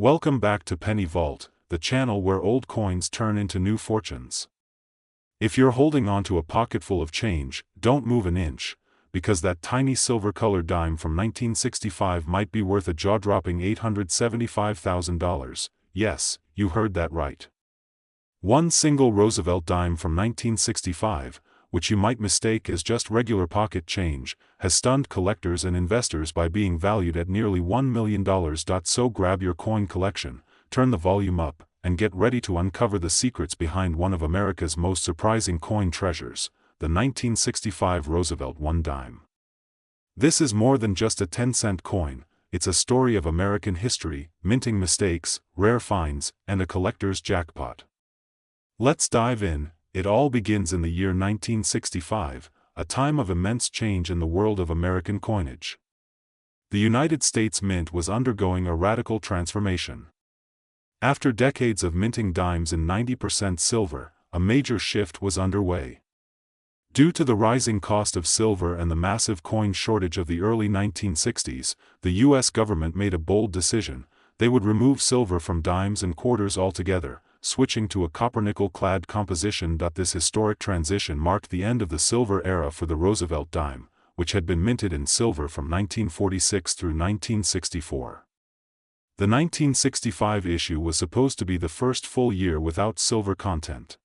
Welcome back to Penny Vault, the channel where old coins turn into new fortunes. If you're holding onto a pocketful of change, don't move an inch, because that tiny silver-colored dime from 1965 might be worth a jaw-dropping $875,000. Yes, you heard that right. One single Roosevelt dime from 1965, which you might mistake as just regular pocket change, has stunned collectors and investors by being valued at nearly $1 million. So grab your coin collection, turn the volume up, and get ready to uncover the secrets behind one of America's most surprising coin treasures, the 1965 Roosevelt one dime. This is more than just a 10-cent coin, it's a story of American history, minting mistakes, rare finds, and a collector's jackpot. Let's dive in. It all begins in the year 1965, a time of immense change in the world of American coinage. The United States Mint was undergoing a radical transformation. After decades of minting dimes in 90% silver, a major shift was underway. Due to the rising cost of silver and the massive coin shortage of the early 1960s, the U.S. government made a bold decision: they would remove silver from dimes and quarters altogether, switching to a copper-nickel-clad composition. This historic transition marked the end of the silver era for the Roosevelt dime, which had been minted in silver from 1946 through 1964. The 1965 issue was supposed to be the first full year without silver content.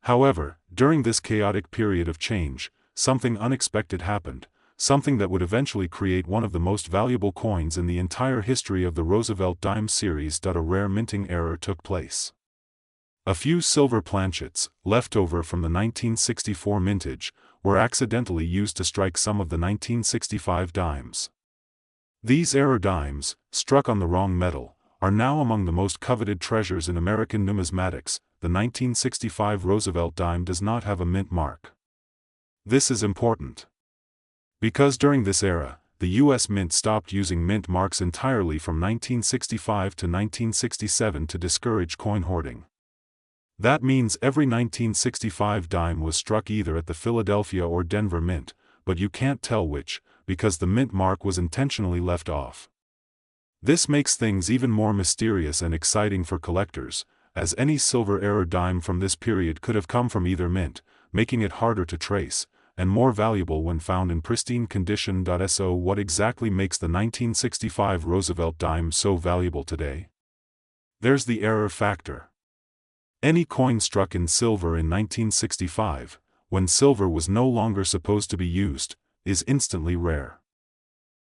However, during this chaotic period of change, something unexpected happened, something that would eventually create one of the most valuable coins in the entire history of the Roosevelt dime series. A rare minting error took place. A few silver planchets, left over from the 1964 mintage, were accidentally used to strike some of the 1965 dimes. These error dimes, struck on the wrong metal, are now among the most coveted treasures in American numismatics. The 1965 Roosevelt dime does not have a mint mark. This is important, because during this era, the U.S. Mint stopped using mint marks entirely from 1965 to 1967 to discourage coin hoarding. That means every 1965 dime was struck either at the Philadelphia or Denver Mint, but you can't tell which, because the mint mark was intentionally left off. This makes things even more mysterious and exciting for collectors, as any silver error dime from this period could have come from either mint, making it harder to trace, and more valuable when found in pristine condition. So what exactly makes the 1965 Roosevelt dime so valuable today? There's the error factor. Any coin struck in silver in 1965, when silver was no longer supposed to be used, is instantly rare.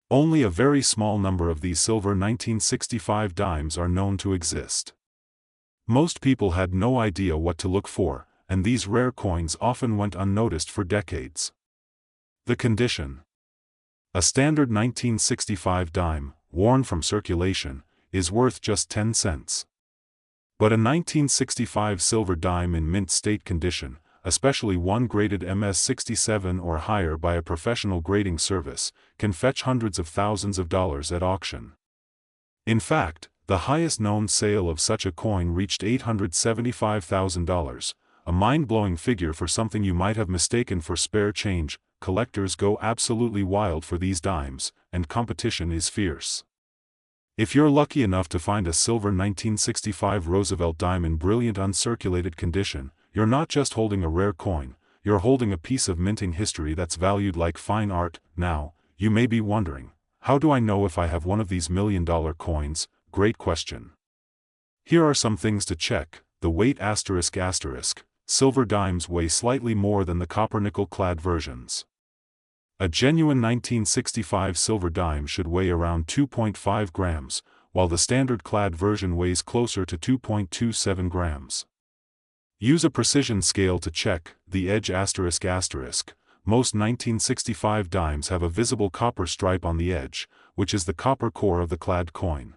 Only a very small number of these silver 1965 dimes are known to exist. Most people had no idea what to look for, and these rare coins often went unnoticed for decades. The condition. A standard 1965 dime, worn from circulation, is worth just 10 cents. But a 1965 silver dime in mint state condition, especially one graded MS-67 or higher by a professional grading service, can fetch hundreds of thousands of dollars at auction. In fact, the highest known sale of such a coin reached $875,000, a mind-blowing figure for something you might have mistaken for spare change. Collectors go absolutely wild for these dimes, and competition is fierce. If you're lucky enough to find a silver 1965 Roosevelt dime in brilliant uncirculated condition, you're not just holding a rare coin, you're holding a piece of minting history that's valued like fine art. Now, you may be wondering, how do I know if I have one of these million-dollar coins? Great question. Here are some things to check. The weight ***. Silver dimes weigh slightly more than the copper-nickel-clad versions. A genuine 1965 silver dime should weigh around 2.5 grams, while the standard clad version weighs closer to 2.27 grams. Use a precision scale to check the edge ***. Most 1965 dimes have a visible copper stripe on the edge, which is the copper core of the clad coin.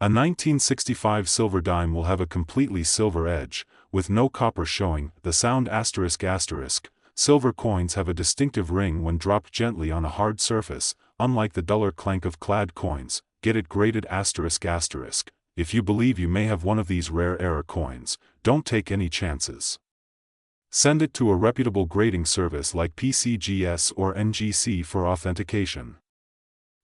A 1965 silver dime will have a completely silver edge, with no copper showing. The sound ***. Silver coins have a distinctive ring when dropped gently on a hard surface, unlike the duller clank of clad coins. Get it graded ***. If you believe you may have one of these rare error coins, don't take any chances. Send it to a reputable grading service like PCGS or NGC for authentication.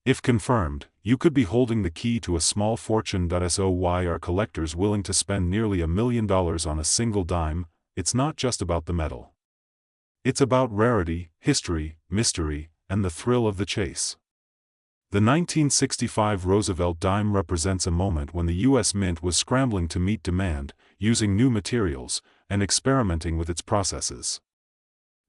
If confirmed, you could be holding the key to a small fortune. So why are collectors willing to spend nearly $1 million on a single dime? It's not just about the metal. It's about rarity, history, mystery, and the thrill of the chase. The 1965 Roosevelt dime represents a moment when the U.S. Mint was scrambling to meet demand, using new materials, and experimenting with its processes.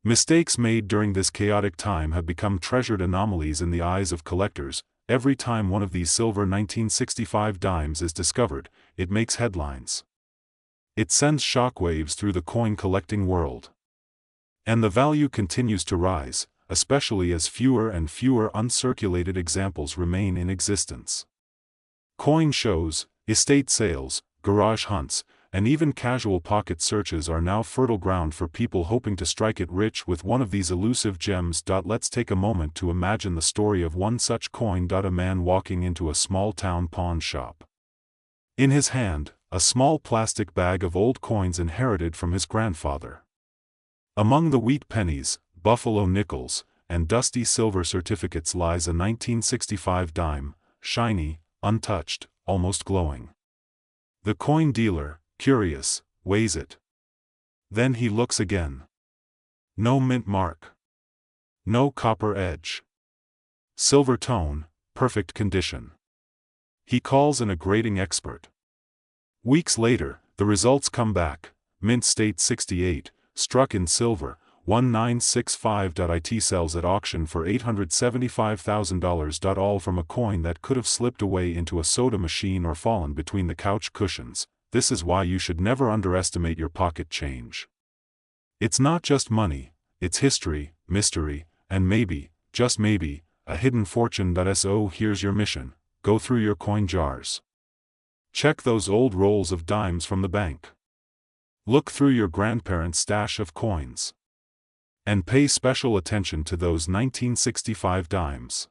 Mistakes made during this chaotic time have become treasured anomalies in the eyes of collectors. Every time one of these silver 1965 dimes is discovered, it makes headlines. It sends shockwaves through the coin-collecting world. And the value continues to rise, especially as fewer and fewer uncirculated examples remain in existence. Coin shows, estate sales, garage hunts, and even casual pocket searches are now fertile ground for people hoping to strike it rich with one of these elusive gems. Let's take a moment to imagine the story of one such coin. A man walking into a small-town pawn shop. In his hand, a small plastic bag of old coins inherited from his grandfather. Among the wheat pennies, buffalo nickels, and dusty silver certificates lies a 1965 dime, shiny, untouched, almost glowing. The coin dealer, curious, weighs it. Then he looks again. No mint mark. No copper edge. Silver tone, perfect condition. He calls in a grading expert. Weeks later, the results come back. Mint state 68, struck in silver, 1965. It sells at auction for $875,000. All from a coin that could have slipped away into a soda machine or fallen between the couch cushions. This is why you should never underestimate your pocket change. It's not just money, it's history, mystery, and maybe, just maybe, a hidden fortune. So here's your mission: go through your coin jars. Check those old rolls of dimes from the bank. Look through your grandparents' stash of coins. And pay special attention to those 1965 dimes.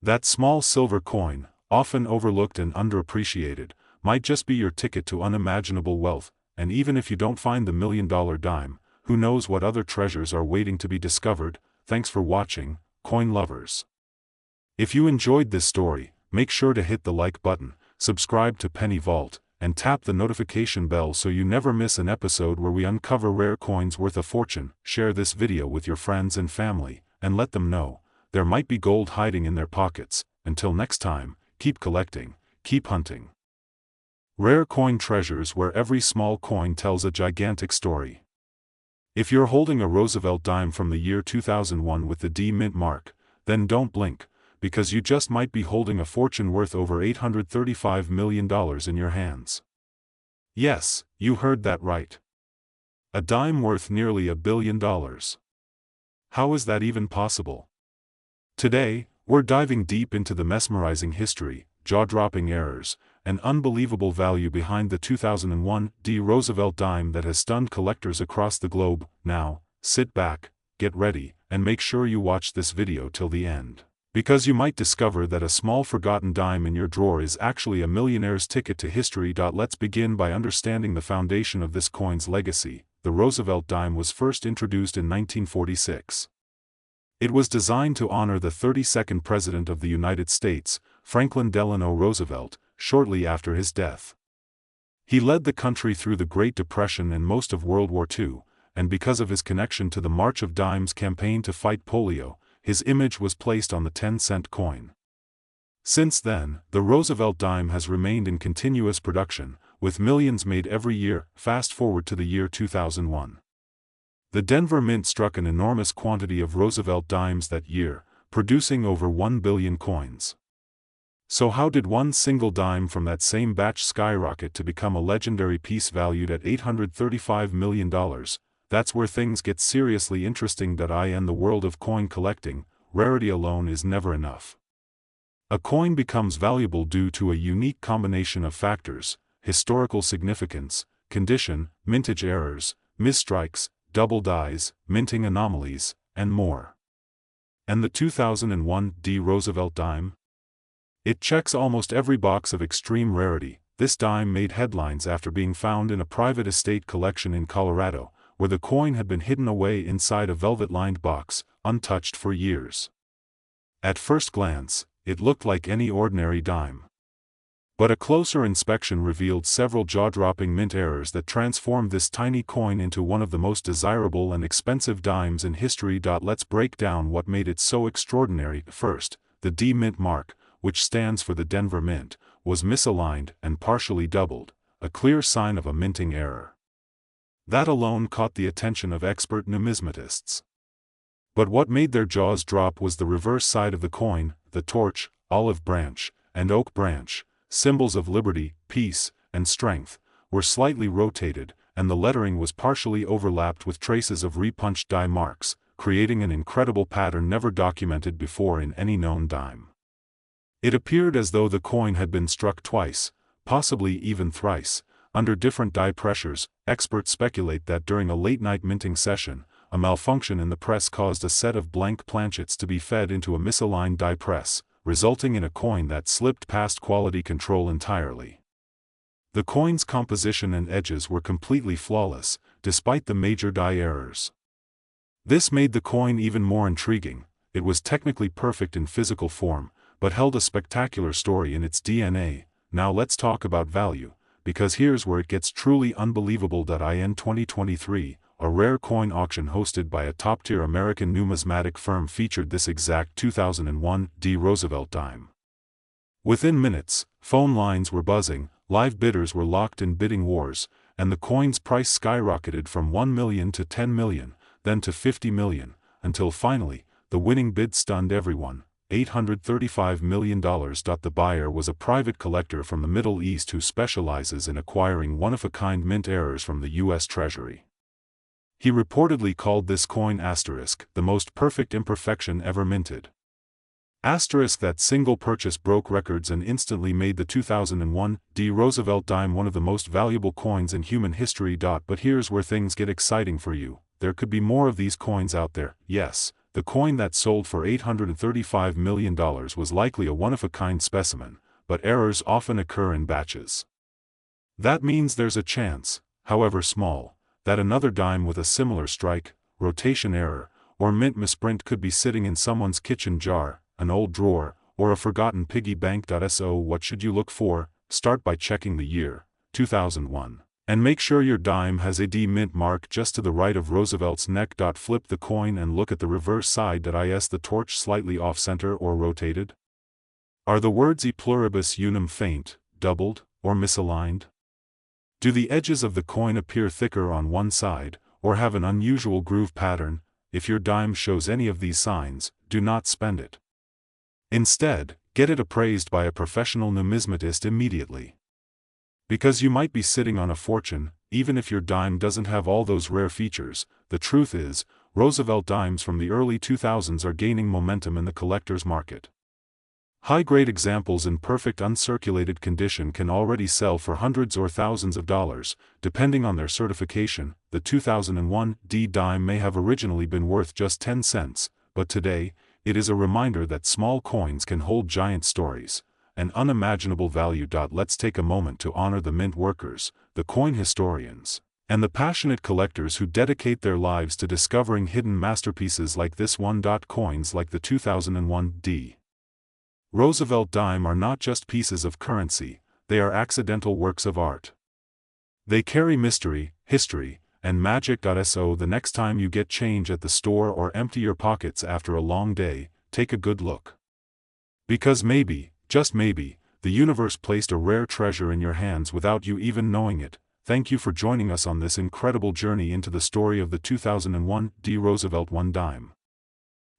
That small silver coin, often overlooked and underappreciated, might just be your ticket to unimaginable wealth. And even if you don't find the $1 million dime, who knows what other treasures are waiting to be discovered. Thanks for watching, coin lovers. If you enjoyed this story, make sure to hit the like button, subscribe to Penny Vault, and tap the notification bell so you never miss an episode where we uncover rare coins worth a fortune. Share this video with your friends and family, and let them know there might be gold hiding in their pockets. Until next time, keep collecting, keep hunting. Rare coin treasures, where every small coin tells a gigantic story. If you're holding a Roosevelt dime from the year 2001 with the D mint mark, then don't blink, because you just might be holding a fortune worth over $835 million in your hands. Yes, you heard that right. A dime worth nearly $1 billion. How is that even possible? Today, we're diving deep into the mesmerizing history, jaw-dropping errors, and unbelievable value behind the 2001 D Roosevelt dime that has stunned collectors across the globe. Now, sit back, get ready, and make sure you watch this video till the end. Because you might discover that a small forgotten dime in your drawer is actually a millionaire's ticket to history. Let's begin by understanding the foundation of this coin's legacy. The Roosevelt dime was first introduced in 1946. It was designed to honor the 32nd President of the United States, Franklin Delano Roosevelt, shortly after his death. He led the country through the Great Depression and most of World War II, and because of his connection to the March of Dimes campaign to fight polio, his image was placed on the 10-cent coin. Since then, the Roosevelt dime has remained in continuous production, with millions made every year. Fast forward to the year 2001. The Denver Mint struck an enormous quantity of Roosevelt dimes that year, producing over 1 billion coins. So how did one single dime from that same batch skyrocket to become a legendary piece valued at $835 million? That's where things get seriously interesting. In the world of coin collecting, rarity alone is never enough. A coin becomes valuable due to a unique combination of factors: historical significance, condition, mintage errors, misstrikes, double dies, minting anomalies, and more. And the 2001 D Roosevelt dime? It checks almost every box of extreme rarity. This dime made headlines after being found in a private estate collection in Colorado, where the coin had been hidden away inside a velvet-lined box, untouched for years. At first glance, it looked like any ordinary dime. But a closer inspection revealed several jaw-dropping mint errors that transformed this tiny coin into one of the most desirable and expensive dimes in history. Let's break down what made it so extraordinary. First, the D Mint mark, which stands for the Denver Mint, was misaligned and partially doubled, a clear sign of a minting error. That alone caught the attention of expert numismatists. But what made their jaws drop was the reverse side of the coin. The torch, olive branch, and oak branch, symbols of liberty, peace, and strength, were slightly rotated, and the lettering was partially overlapped with traces of repunched die marks, creating an incredible pattern never documented before in any known dime. It appeared as though the coin had been struck twice, possibly even thrice, under different die pressures. Experts speculate that during a late-night minting session, a malfunction in the press caused a set of blank planchets to be fed into a misaligned die press, resulting in a coin that slipped past quality control entirely. The coin's composition and edges were completely flawless, despite the major die errors. This made the coin even more intriguing. It was technically perfect in physical form, but held a spectacular story in its DNA. Now let's talk about value, because here's where it gets truly unbelievable. In 2023, a rare coin auction hosted by a top-tier American numismatic firm featured this exact 2001 D Roosevelt dime. Within minutes, phone lines were buzzing, live bidders were locked in bidding wars, and the coin's price skyrocketed from $1 million to $10 million, then to $50 million, until finally, the winning bid stunned everyone: $835 million. The buyer was a private collector from the Middle East who specializes in acquiring one-of-a-kind mint errors from the U.S. Treasury. He reportedly called this coin asterisk, the most perfect imperfection ever minted. Asterisk. That single purchase broke records and instantly made the 2001 D Roosevelt dime one of the most valuable coins in human history. But here's where things get exciting for you. There could be more of these coins out there. Yes, the coin that sold for $835 million was likely a one-of-a-kind specimen, but errors often occur in batches. That means there's a chance, however small, that another dime with a similar strike, rotation error, or mint misprint could be sitting in someone's kitchen jar, an old drawer, or a forgotten piggy bank. So what should you look for? Start by checking the year, 2001. And make sure your dime has a D mint mark just to the right of Roosevelt's neck. Flip the coin and look at the reverse side. Is the torch slightly off-center or rotated? Are the words E pluribus unum faint, doubled, or misaligned? Do the edges of the coin appear thicker on one side, or have an unusual groove pattern? If your dime shows any of these signs, do not spend it. Instead, get it appraised by a professional numismatist immediately. Because you might be sitting on a fortune, even if your dime doesn't have all those rare features. The truth is, Roosevelt dimes from the early 2000s are gaining momentum in the collector's market. High-grade examples in perfect uncirculated condition can already sell for hundreds or thousands of dollars, depending on their certification. The 2001 D dime may have originally been worth just 10 cents, but today, it is a reminder that small coins can hold giant stories, an unimaginable value. Let's take a moment to honor the mint workers, the coin historians, and the passionate collectors who dedicate their lives to discovering hidden masterpieces like this one. Coins like the 2001 D Roosevelt dime are not just pieces of currency, they are accidental works of art. They carry mystery, history, and magic. So the next time you get change at the store or empty your pockets after a long day, take a good look. Because maybe, just maybe, the universe placed a rare treasure in your hands without you even knowing it. Thank you for joining us on this incredible journey into the story of the 2001 D Roosevelt dime.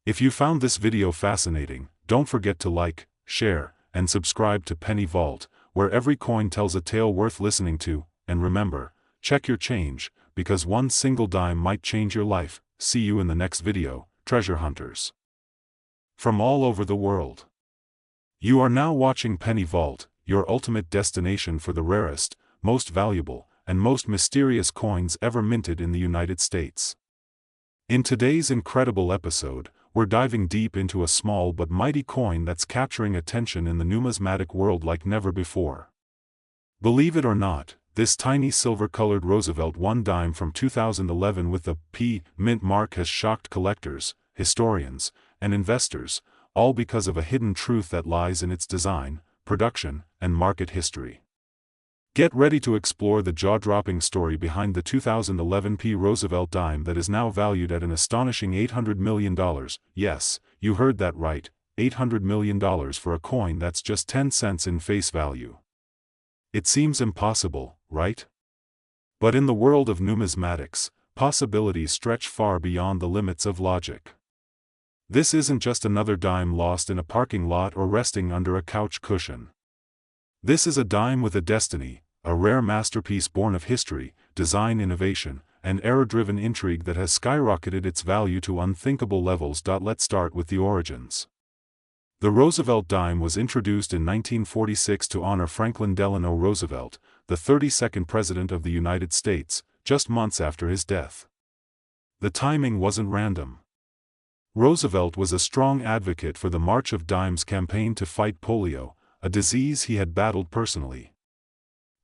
If you found this video fascinating, don't forget to like, share, and subscribe to Penny Vault, where every coin tells a tale worth listening to. And remember, check your change, because one single dime might change your life. See you in the next video, treasure hunters. From all over the world. You are now watching Penny Vault, your ultimate destination for the rarest, most valuable, and most mysterious coins ever minted in the United States. In today's incredible episode, we're diving deep into a small but mighty coin that's capturing attention in the numismatic world like never before. Believe it or not, this tiny silver-colored Roosevelt dime from 2011 with the P mint mark has shocked collectors, historians, and investors, all because of a hidden truth that lies in its design, production, and market history. Get ready to explore the jaw-dropping story behind the 2011 Roosevelt dime that is now valued at an astonishing $800 million. Yes, you heard that right, $800 million for a coin that's just 10 cents in face value. It seems impossible, right? But in the world of numismatics, possibilities stretch far beyond the limits of logic. This isn't just another dime lost in a parking lot or resting under a couch cushion. This is a dime with a destiny, a rare masterpiece born of history, design innovation, and era-driven intrigue that has skyrocketed its value to unthinkable levels. Let's start with the origins. The Roosevelt dime was introduced in 1946 to honor Franklin Delano Roosevelt, the 32nd President of the United States, just months after his death. The timing wasn't random. Roosevelt was a strong advocate for the March of Dimes campaign to fight polio, a disease he had battled personally.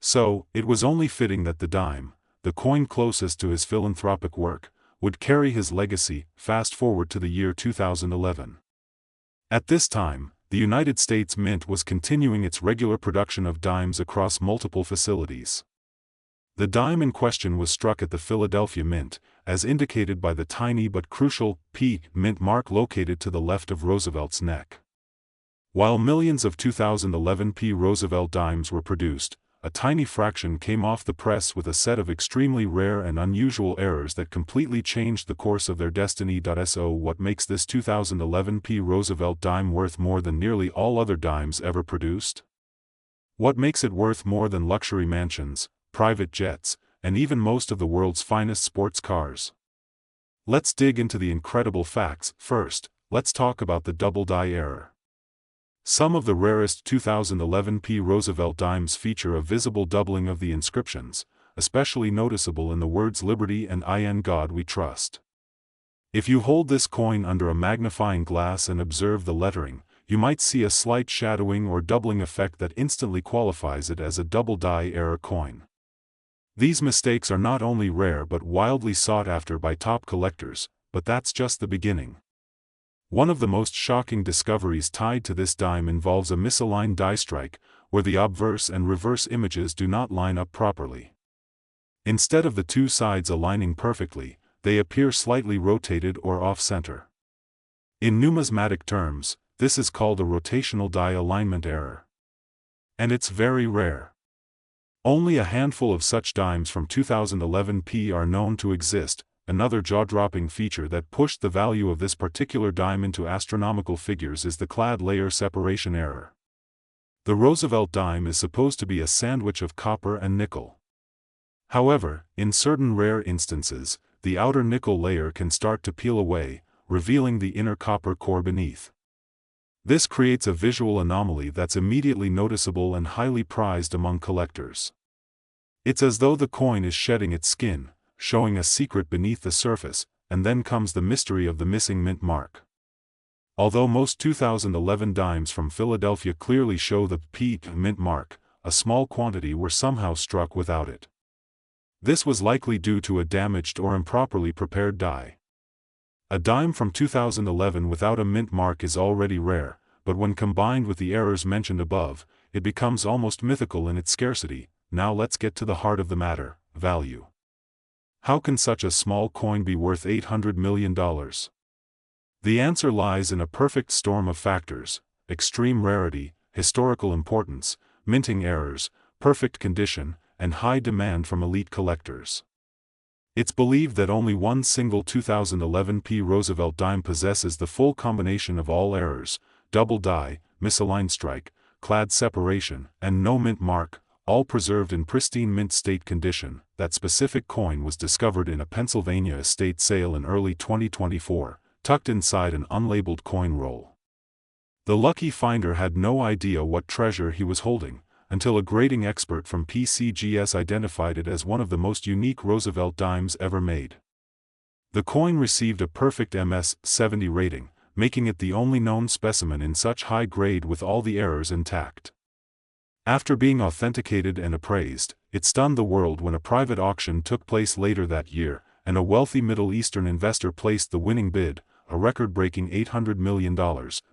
So, it was only fitting that the dime, the coin closest to his philanthropic work, would carry his legacy. Fast forward to the year 2011. At this time, the United States Mint was continuing its regular production of dimes across multiple facilities. The dime in question was struck at the Philadelphia Mint, as indicated by the tiny but crucial P Mint mark located to the left of Roosevelt's neck. While millions of 2011 Roosevelt dimes were produced, a tiny fraction came off the press with a set of extremely rare and unusual errors that completely changed the course of their destiny. So what makes this 2011 Roosevelt dime worth more than nearly all other dimes ever produced? What makes it worth more than luxury mansions, private jets, and even most of the world's finest sports cars? Let's dig into the incredible facts. First, let's talk about the double die error. Some of the rarest 2011 Roosevelt dimes feature a visible doubling of the inscriptions, especially noticeable in the words Liberty and In God We Trust. If you hold this coin under a magnifying glass and observe the lettering, you might see a slight shadowing or doubling effect that instantly qualifies it as a double die error coin. These mistakes are not only rare but wildly sought after by top collectors, but that's just the beginning. One of the most shocking discoveries tied to this dime involves a misaligned die strike, where the obverse and reverse images do not line up properly. Instead of the two sides aligning perfectly, they appear slightly rotated or off-center. In numismatic terms, this is called a rotational die alignment error. And it's very rare. Only a handful of such dimes from 2011 are known to exist. Another jaw-dropping feature that pushed the value of this particular dime into astronomical figures is the clad layer separation error. The Roosevelt dime is supposed to be a sandwich of copper and nickel. However, in certain rare instances, the outer nickel layer can start to peel away, revealing the inner copper core beneath. This creates a visual anomaly that's immediately noticeable and highly prized among collectors. It's as though the coin is shedding its skin, showing a secret beneath the surface, and then comes the mystery of the missing mint mark. Although most 2011 dimes from Philadelphia clearly show the P mint mark, a small quantity were somehow struck without it. This was likely due to a damaged or improperly prepared die. A dime from 2011 without a mint mark is already rare, but when combined with the errors mentioned above, it becomes almost mythical in its scarcity. Now let's get to the heart of the matter: value. How can such a small coin be worth $800 million? The answer lies in a perfect storm of factors: extreme rarity, historical importance, minting errors, perfect condition, and high demand from elite collectors. It's believed that only one single 2011 Roosevelt dime possesses the full combination of all errors: double die, misaligned strike, clad separation, and no mint mark, all preserved in pristine mint state condition. That specific coin was discovered in a Pennsylvania estate sale in early 2024, tucked inside an unlabeled coin roll. The lucky finder had no idea what treasure he was holding, until a grading expert from PCGS identified it as one of the most unique Roosevelt dimes ever made. The coin received a perfect MS-70 rating, making it the only known specimen in such high grade with all the errors intact. After being authenticated and appraised, it stunned the world when a private auction took place later that year, and a wealthy Middle Eastern investor placed the winning bid, a record-breaking $800 million.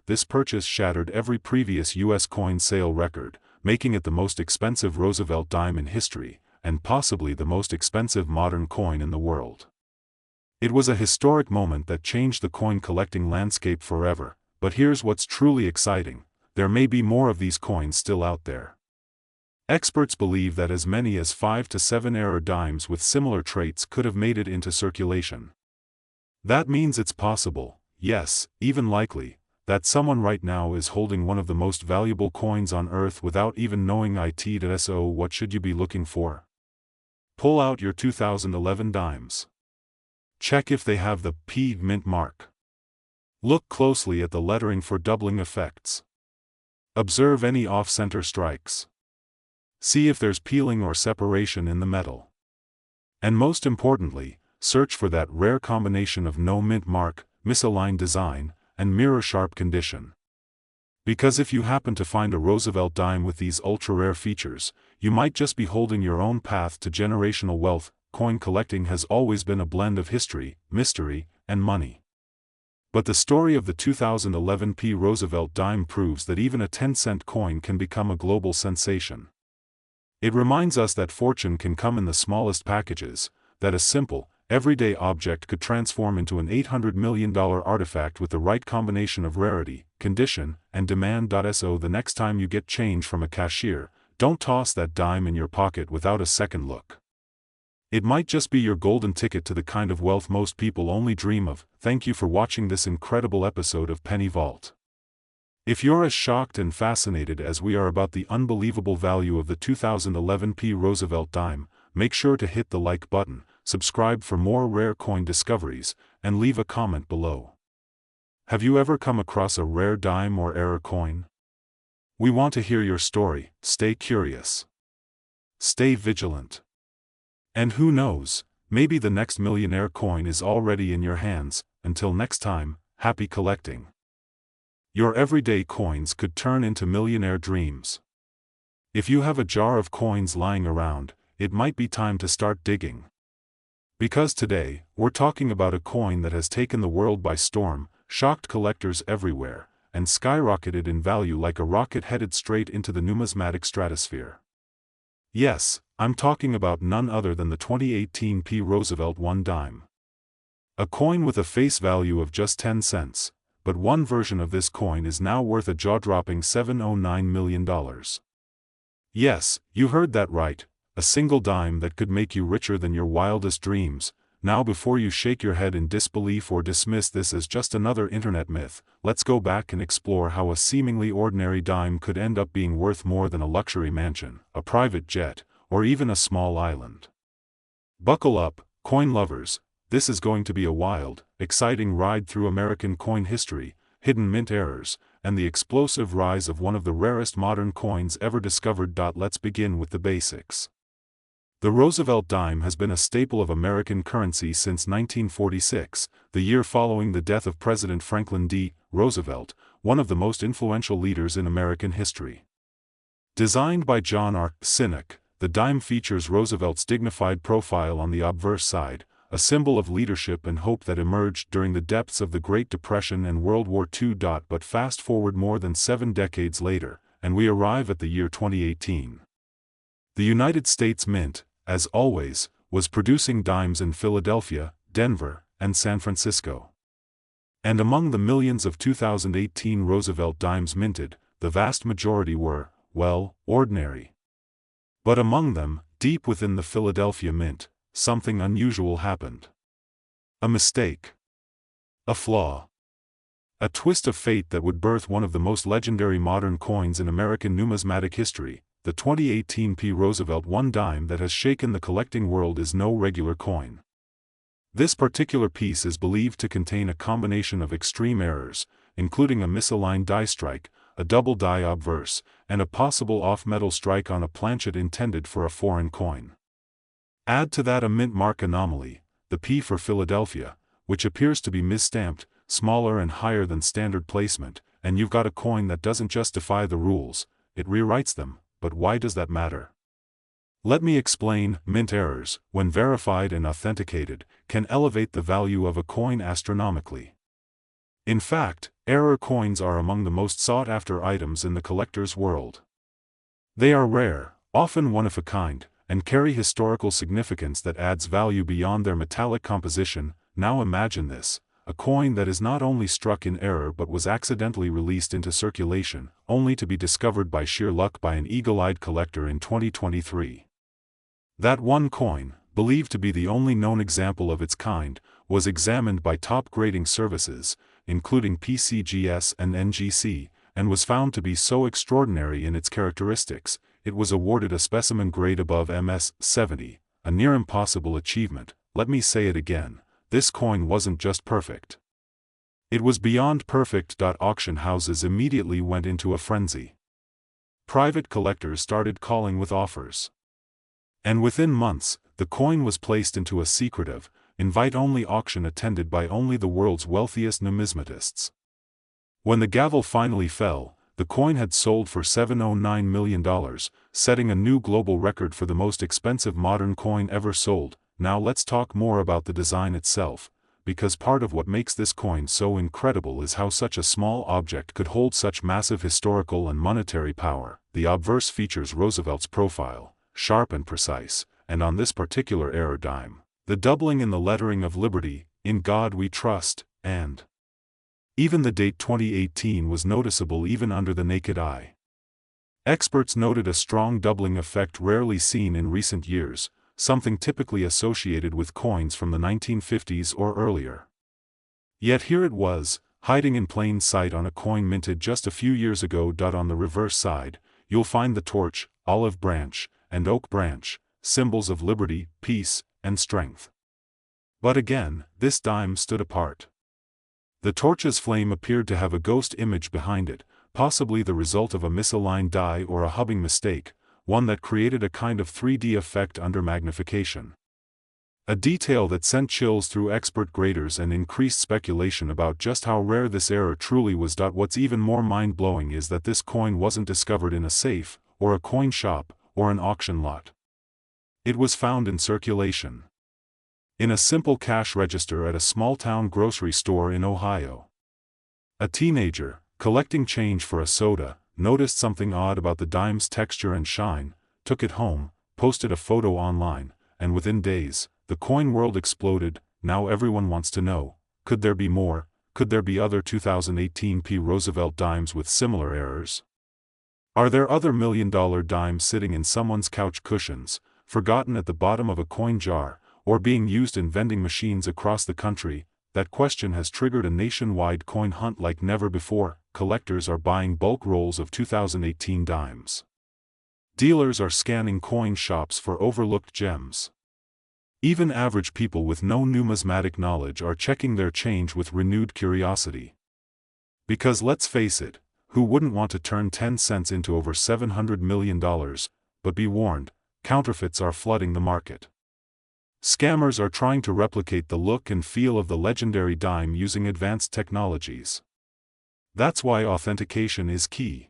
This purchase shattered every previous U.S. coin sale record, making it the most expensive Roosevelt dime in history, and possibly the most expensive modern coin in the world. It was a historic moment that changed the coin collecting landscape forever, but here's what's truly exciting: there may be more of these coins still out there. Experts believe that as many as 5 to 7 error dimes with similar traits could have made it into circulation. That means it's possible, yes, even likely, that someone right now is holding one of the most valuable coins on Earth without even knowing it. So what should you be looking for? Pull out your 2011 dimes. Check if they have the P mint mark. Look closely at the lettering for doubling effects. Observe any off-center strikes. See if there's peeling or separation in the metal. And most importantly, search for that rare combination of no mint mark, misaligned design, and mirror-sharp condition. Because if you happen to find a Roosevelt dime with these ultra-rare features, you might just be holding your own path to generational wealth. Coin collecting has always been a blend of history, mystery, and money. But the story of the 2011 P. Roosevelt dime proves that even a 10-cent coin can become a global sensation. It reminds us that fortune can come in the smallest packages, that a simple, everyday object could transform into an $800 million artifact with the right combination of rarity, condition, and demand. So the next time you get change from a cashier, don't toss that dime in your pocket without a second look. It might just be your golden ticket to the kind of wealth most people only dream of. Thank you for watching this incredible episode of Penny Vault. If you're as shocked and fascinated as we are about the unbelievable value of the 2011 P. Roosevelt dime, make sure to hit the like button, subscribe for more rare coin discoveries, and leave a comment below. Have you ever come across a rare dime or error coin? We want to hear your story. Stay curious. Stay vigilant. And who knows, maybe the next millionaire coin is already in your hands. Until next time, happy collecting. Your everyday coins could turn into millionaire dreams. If you have a jar of coins lying around, it might be time to start digging. Because today, we're talking about a coin that has taken the world by storm, shocked collectors everywhere, and skyrocketed in value like a rocket headed straight into the numismatic stratosphere. Yes, I'm talking about none other than the 2018 P. Roosevelt 1 dime. A coin with a face value of just 10 cents, but one version of this coin is now worth a jaw-dropping $709 million. Yes, you heard that right, a single dime that could make you richer than your wildest dreams. Now before you shake your head in disbelief or dismiss this as just another internet myth, let's go back and explore how a seemingly ordinary dime could end up being worth more than a luxury mansion, a private jet, or even a small island. Buckle up, coin lovers, this is going to be a wild, exciting ride through American coin history, hidden mint errors, and the explosive rise of one of the rarest modern coins ever discovered. Let's begin with the basics. The Roosevelt dime has been a staple of American currency since 1946, the year following the death of President Franklin D. Roosevelt, one of the most influential leaders in American history. Designed by John R. Sinek, the dime features Roosevelt's dignified profile on the obverse side, a symbol of leadership and hope that emerged during the depths of the Great Depression and World War II. But fast forward more than 7 decades later, and we arrive at the year 2018. The United States Mint, as always, was producing dimes in Philadelphia, Denver, and San Francisco. And among the millions of 2018 Roosevelt dimes minted, the vast majority were, well, ordinary. But among them, deep within the Philadelphia Mint, something unusual happened. A mistake. A flaw. A twist of fate that would birth one of the most legendary modern coins in American numismatic history. The 2018 P. Roosevelt 1 dime that has shaken the collecting world is no regular coin. This particular piece is believed to contain a combination of extreme errors, including a misaligned die strike, a double die obverse, and a possible off-metal strike on a planchet intended for a foreign coin. Add to that a mint mark anomaly, the P for Philadelphia, which appears to be misstamped, smaller and higher than standard placement, and you've got a coin that doesn't just defy the rules, it rewrites them. But why does that matter? Let me explain. Mint errors, when verified and authenticated, can elevate the value of a coin astronomically. In fact, error coins are among the most sought-after items in the collector's world. They are rare, often one-of-a-kind, and carry historical significance that adds value beyond their metallic composition. Now imagine this: a coin that is not only struck in error but was accidentally released into circulation, only to be discovered by sheer luck by an eagle-eyed collector in 2023. That one coin, believed to be the only known example of its kind, was examined by top grading services, including PCGS and NGC, and was found to be so extraordinary in its characteristics, it was awarded a specimen grade above MS-70, a near impossible achievement. Let me say it again: this coin wasn't just perfect. It was beyond perfect. Auction houses immediately went into a frenzy. Private collectors started calling with offers. And within months, the coin was placed into a secretive, invite-only auction attended by only the world's wealthiest numismatists. When the gavel finally fell, the coin had sold for $709 million, setting a new global record for the most expensive modern coin ever sold. Now let's talk more about the design itself, because part of what makes this coin so incredible is how such a small object could hold such massive historical and monetary power. The obverse features Roosevelt's profile, sharp and precise, and on this particular error dime, the doubling in the lettering of Liberty, "In God We Trust," and even the date 2018 was noticeable even under the naked eye. Experts noted a strong doubling effect rarely seen in recent years, something typically associated with coins from the 1950s or earlier. Yet here it was, hiding in plain sight on a coin minted just a few years ago. On the reverse side, you'll find the torch, olive branch, and oak branch, symbols of liberty, peace, and strength. But again, this dime stood apart. The torch's flame appeared to have a ghost image behind it, possibly the result of a misaligned die or a hubbing mistake, one that created a kind of 3D effect under magnification. A detail that sent chills through expert graders and increased speculation about just how rare this error truly was. What's even more mind-blowing is that this coin wasn't discovered in a safe, or a coin shop, or an auction lot. It was found in circulation. In a simple cash register at a small-town grocery store in Ohio. A teenager, collecting change for a soda, noticed something odd about the dime's texture and shine, took it home, posted a photo online, and within days, the coin world exploded. Now everyone wants to know, could there be more? Could there be other 2018 P. Roosevelt dimes with similar errors? Are there other million-dollar dimes sitting in someone's couch cushions, forgotten at the bottom of a coin jar, or being used in vending machines across the country? That question has triggered a nationwide coin hunt like never before. Collectors are buying bulk rolls of 2018 dimes. Dealers are scanning coin shops for overlooked gems. Even average people with no numismatic knowledge are checking their change with renewed curiosity. Because let's face it, who wouldn't want to turn 10 cents into over $700 million? But be warned, counterfeits are flooding the market. Scammers are trying to replicate the look and feel of the legendary dime using advanced technologies. That's why authentication is key.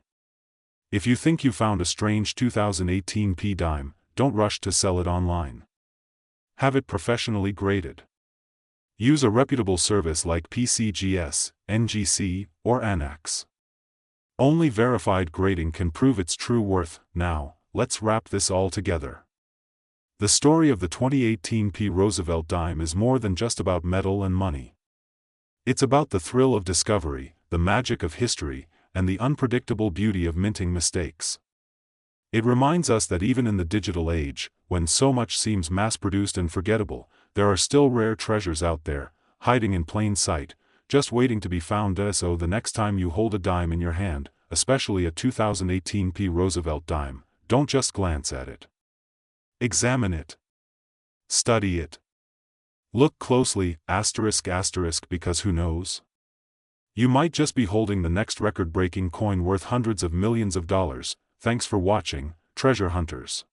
If you think you found a strange 2018 P dime, don't rush to sell it online. Have it professionally graded. Use a reputable service like PCGS, NGC, or Annex. Only verified grading can prove its true worth. Now, let's wrap this all together. The story of the 2018 P. Roosevelt dime is more than just about metal and money. It's about the thrill of discovery, the magic of history, and the unpredictable beauty of minting mistakes. It reminds us that even in the digital age, when so much seems mass-produced and forgettable, there are still rare treasures out there, hiding in plain sight, just waiting to be found. So the next time you hold a dime in your hand, especially a 2018 P. Roosevelt dime, don't just glance at it. Examine it. Study it. Look closely, because who knows? You might just be holding the next record-breaking coin worth hundreds of millions of dollars. Thanks for watching, treasure hunters.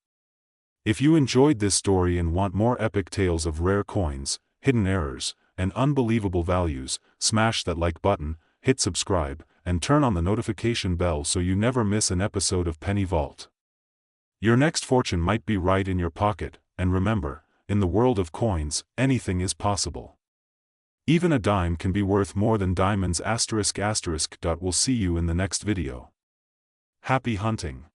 If you enjoyed this story and want more epic tales of rare coins, hidden errors, and unbelievable values, smash that like button, hit subscribe, and turn on the notification bell so you never miss an episode of Penny Vault. Your next fortune might be right in your pocket, and remember, in the world of coins, anything is possible. Even a dime can be worth more than diamonds. ***. We'll see you in the next video. Happy hunting.